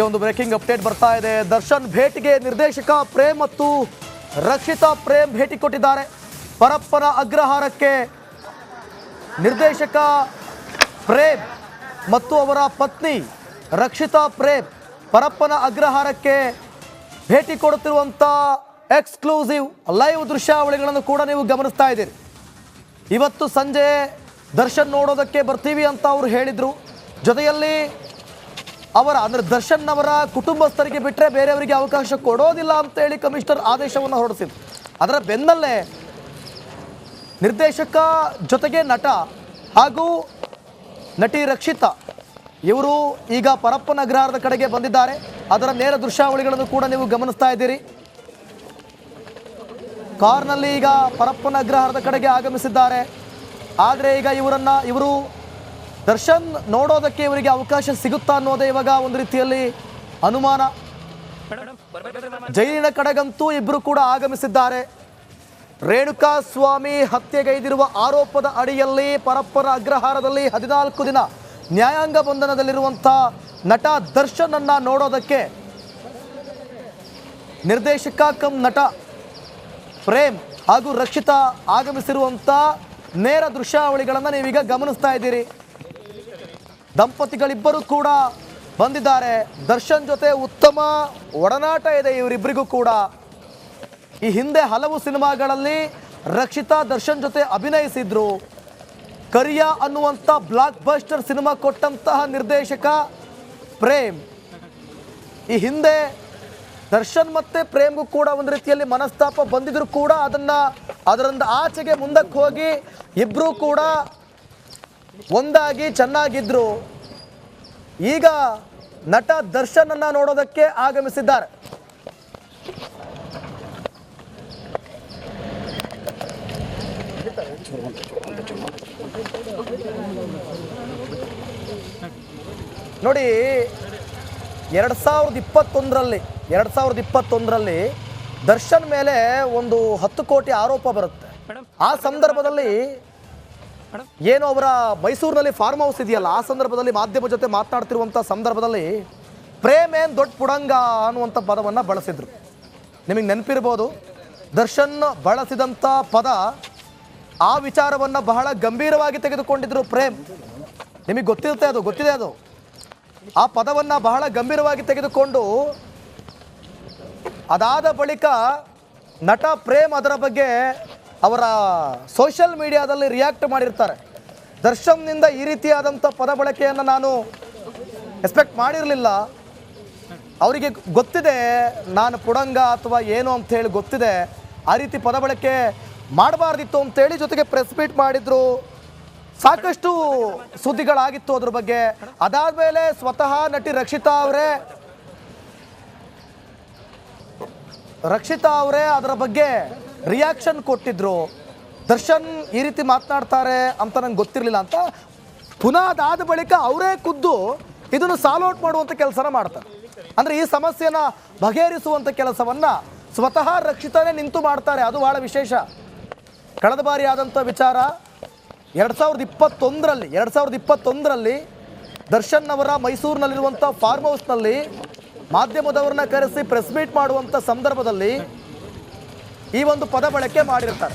ಒಂದು breaking update ಬರ್ತಾ ಇದೆ. ದರ್ಶನ್ ಭೇಟಿಗೆ ನಿರ್ದೇಶಕ ಪ್ರೇಮ್ ಮತ್ತು ರಕ್ಷಿತಾ ಪ್ರೇಮ್ ಭೇಟಿ ಕೊಟ್ಟಿದ್ದಾರೆ. ಪರಪ್ಪನ ಅಗ್ರಹಾರಕ್ಕೆ ನಿರ್ದೇಶಕ ಪ್ರೇಮ್ ಮತ್ತು ಅವರ ಪತ್ನಿ ರಕ್ಷಿತಾ ಪ್ರೇಮ್ ಪರಪ್ಪನ ಅಗ್ರಹಾರಕ್ಕೆ ಭೇಟಿ ಕೊಡುತ್ತಿರುವಂಥ ಎಕ್ಸ್ಕ್ಲೂಸಿವ್ ಲೈವ್ ದೃಶ್ಯಾವಳಿಗಳನ್ನು ಕೂಡ ನೀವು ಗಮನಿಸ್ತಾ ಇದ್ದೀರಿ. ಇವತ್ತು ಸಂಜೆ ದರ್ಶನ್ ನೋಡೋದಕ್ಕೆ ಬರ್ತೀವಿ ಅಂತ ಅವರು ಹೇಳಿದರು. ಜೊತೆಯಲ್ಲಿ ಅಂದರೆ ದರ್ಶನ್ ಅವರ ಕುಟುಂಬಸ್ಥರಿಗೆ ಬಿಟ್ಟರೆ ಬೇರೆಯವರಿಗೆ ಅವಕಾಶ ಕೊಡೋದಿಲ್ಲ ಅಂತೇಳಿ ಕಮಿಷನರ್ ಆದೇಶವನ್ನು ಹೊರಡಿಸಿದ್ರು. ಅದರ ಬೆನ್ನಲ್ಲೇ ನಿರ್ದೇಶಕ ಜೊತೆಗೆ ನಟ ಹಾಗೂ ನಟಿ ರಕ್ಷಿತಾ ಇವರು ಈಗ ಪರಪ್ಪನ ಅಗ್ರಹಾರದ ಕಡೆಗೆ ಬಂದಿದ್ದಾರೆ. ಅದರ ನೇರ ದೃಶ್ಯಾವಳಿಗಳನ್ನು ಕೂಡ ನೀವು ಗಮನಿಸ್ತಾ ಇದ್ದೀರಿ. ಕಾರ್ನಲ್ಲಿ ಈಗ ಪರಪ್ಪನ ಅಗ್ರಹಾರದ ಕಡೆಗೆ ಆಗಮಿಸಿದ್ದಾರೆ. ಆದರೆ ಈಗ ಇವರು ದರ್ಶನ್ ನೋಡೋದಕ್ಕೆ ಇವರಿಗೆ ಅವಕಾಶ ಸಿಗುತ್ತಾ ಅನ್ನೋದೇ ಇವಾಗ ಒಂದು ರೀತಿಯಲ್ಲಿ ಅನುಮಾನ. ಜೈಲಿನ ಕಡೆಗಂತೂ ಇಬ್ಬರು ಕೂಡ ಆಗಮಿಸಿದ್ದಾರೆ. ರೇಣುಕಾ ಸ್ವಾಮಿ ಹತ್ಯೆಗೈದಿರುವ ಆರೋಪದ ಅಡಿಯಲ್ಲಿ ಪರಪ್ಪನ ಅಗ್ರಹಾರದಲ್ಲಿ 14 ದಿನ ನ್ಯಾಯಾಂಗ ಬಂಧನದಲ್ಲಿರುವಂಥ ನಟ ದರ್ಶನ್ ಅನ್ನ ನೋಡೋದಕ್ಕೆ ನಿರ್ದೇಶಕ ಕಮ್ ನಟ ಪ್ರೇಮ್ ಹಾಗೂ ರಕ್ಷಿತಾ ಆಗಮಿಸಿರುವಂಥ ನೇರ ದೃಶ್ಯಾವಳಿಗಳನ್ನು ನೀವೀಗ ಗಮನಿಸ್ತಾ ಇದ್ದೀರಿ. ದಂಪತಿಗಳಿಬ್ಬರು ಕೂಡ ಬಂದಿದ್ದಾರೆ. ದರ್ಶನ್ ಜೊತೆ ಉತ್ತಮ ಒಡನಾಟ ಇದೆ ಇವರಿಬ್ಬರಿಗೂ ಕೂಡ. ಈ ಹಿಂದೆ ಹಲವು ಸಿನಿಮಾಗಳಲ್ಲಿ ರಕ್ಷಿತಾ ದರ್ಶನ್ ಜೊತೆ ಅಭಿನಯಿಸಿದ್ರು. ಕರಿಯಾ ಅನ್ನುವಂಥ ಬ್ಲಾಕ್ ಬಸ್ಟರ್ ಸಿನಿಮಾ ಕೊಟ್ಟಂತಹ ನಿರ್ದೇಶಕ ಪ್ರೇಮ್. ಈ ಹಿಂದೆ ದರ್ಶನ್ ಮತ್ತೆ ಪ್ರೇಮ್ಗೂ ಕೂಡ ಒಂದು ರೀತಿಯಲ್ಲಿ ಮನಸ್ತಾಪ ಬಂದಿದ್ರು ಕೂಡ ಅದರಿಂದ ಆಚೆಗೆ ಮುಂದಕ್ಕೆ ಹೋಗಿ ಇಬ್ಬರೂ ಕೂಡ ಒಂದಾಗಿ ಚೆನ್ನಾಗಿದ್ರು. ಈಗ ನಟ ದರ್ಶನ್ ಅನ್ನ ನೋಡೋದಕ್ಕೆ ಆಗಮಿಸಿದ್ದಾರೆ. ನೋಡಿ, 2021ರಲ್ಲಿ ದರ್ಶನ್ ಮೇಲೆ ಒಂದು 10 ಕೋಟಿ ಆರೋಪ ಬರುತ್ತೆ. ಆ ಸಂದರ್ಭದಲ್ಲಿ ಏನು ಅವರ ಮೈಸೂರಿನಲ್ಲಿ ಫಾರ್ಮ್ ಹೌಸ್ ಇದೆಯಲ್ಲ, ಆ ಸಂದರ್ಭದಲ್ಲಿ ಮಾಧ್ಯಮ ಜೊತೆ ಮಾತನಾಡ್ತಿರುವಂಥ ಸಂದರ್ಭದಲ್ಲಿ ಪ್ರೇಮ್ ಏನು ದೊಡ್ಡ ಪುಡಂಗ ಅನ್ನುವಂಥ ಪದವನ್ನು ಬಳಸಿದ್ರು. ನಿಮಗೆ ನೆನಪಿರ್ಬೋದು, ದರ್ಶನ್ ಬಳಸಿದಂಥ ಪದ ಆ ವಿಚಾರವನ್ನು ಬಹಳ ಗಂಭೀರವಾಗಿ ತೆಗೆದುಕೊಂಡಿದ್ರು ಪ್ರೇಮ್. ನಿಮಗೆ ಗೊತ್ತಿದೆ ಅದು. ಆ ಪದವನ್ನು ಬಹಳ ಗಂಭೀರವಾಗಿ ತೆಗೆದುಕೊಂಡು ಅದಾದ ಬಳಿಕ ನಟ ಪ್ರೇಮ್ ಅದರ ಬಗ್ಗೆ ಅವರ ಸೋಷಿಯಲ್ ಮೀಡಿಯಾದಲ್ಲಿ ರಿಯಾಕ್ಟ್ ಮಾಡಿರ್ತಾರೆ. ದರ್ಶನ್ನಿಂದ ಈ ರೀತಿಯಾದಂಥ ಪದ ಬಳಕೆಯನ್ನು ನಾನು ಎಕ್ಸ್ಪೆಕ್ಟ್ ಮಾಡಿರಲಿಲ್ಲ. ಅವರಿಗೆ ಗೊತ್ತಿದೆ ನಾನು ಪುಡಂಗ ಅಥವಾ ಏನು ಅಂತ ಹೇಳಿ ಗೊತ್ತಿದೆ. ಆ ರೀತಿ ಪದ ಬಳಕೆ ಮಾಡಬಾರ್ದಿತ್ತು ಅಂತೇಳಿ ಜೊತೆಗೆ ಪ್ರೆಸ್ ಮೀಟ್ ಮಾಡಿದ್ರು. ಸಾಕಷ್ಟು ಸುದ್ದಿಗಳಾಗಿತ್ತು ಅದ್ರ ಬಗ್ಗೆ. ಅದಾದಮೇಲೆ ಸ್ವತಃ ನಟಿ ರಕ್ಷಿತಾ ಅವರೇ ಅದರ ಬಗ್ಗೆ ರಿಯಾಕ್ಷನ್ ಕೊಟ್ಟಿದ್ರು. ದರ್ಶನ್ ಈ ರೀತಿ ಮಾತನಾಡ್ತಾರೆ ಅಂತ ನಂಗೆ ಗೊತ್ತಿರಲಿಲ್ಲ ಅಂತ. ಪುನಃ ಅದಾದ ಬಳಿಕ ಅವರೇ ಖುದ್ದು ಇದನ್ನು ಸಾಲ್ವ್ ಔಟ್ ಮಾಡುವಂಥ ಕೆಲಸನ ಮಾಡ್ತಾರೆ. ಅಂದರೆ ಈ ಸಮಸ್ಯೆನ ಬಗೆಹರಿಸುವಂಥ ಕೆಲಸವನ್ನು ಸ್ವತಃ ರಕ್ಷಿತಾನೇ ನಿಂತು ಮಾಡ್ತಾರೆ. ಅದು ಭಾಳ ವಿಶೇಷ. ಕಳೆದ ಬಾರಿ ಆದಂಥ ವಿಚಾರ 2021ರಲ್ಲಿ ದರ್ಶನ್ ಅವರ ಮೈಸೂರಿನಲ್ಲಿರುವಂಥ ಫಾರ್ಮ್ ಹೌಸ್ನಲ್ಲಿ ಮಾಧ್ಯಮದವ್ರನ್ನ ಕರೆಸಿ ಪ್ರೆಸ್ ಮೀಟ್ ಮಾಡುವಂಥ ಸಂದರ್ಭದಲ್ಲಿ ಈ ಒಂದು ಪದ ಬಳಕೆ ಮಾಡಿರ್ತಾರೆ.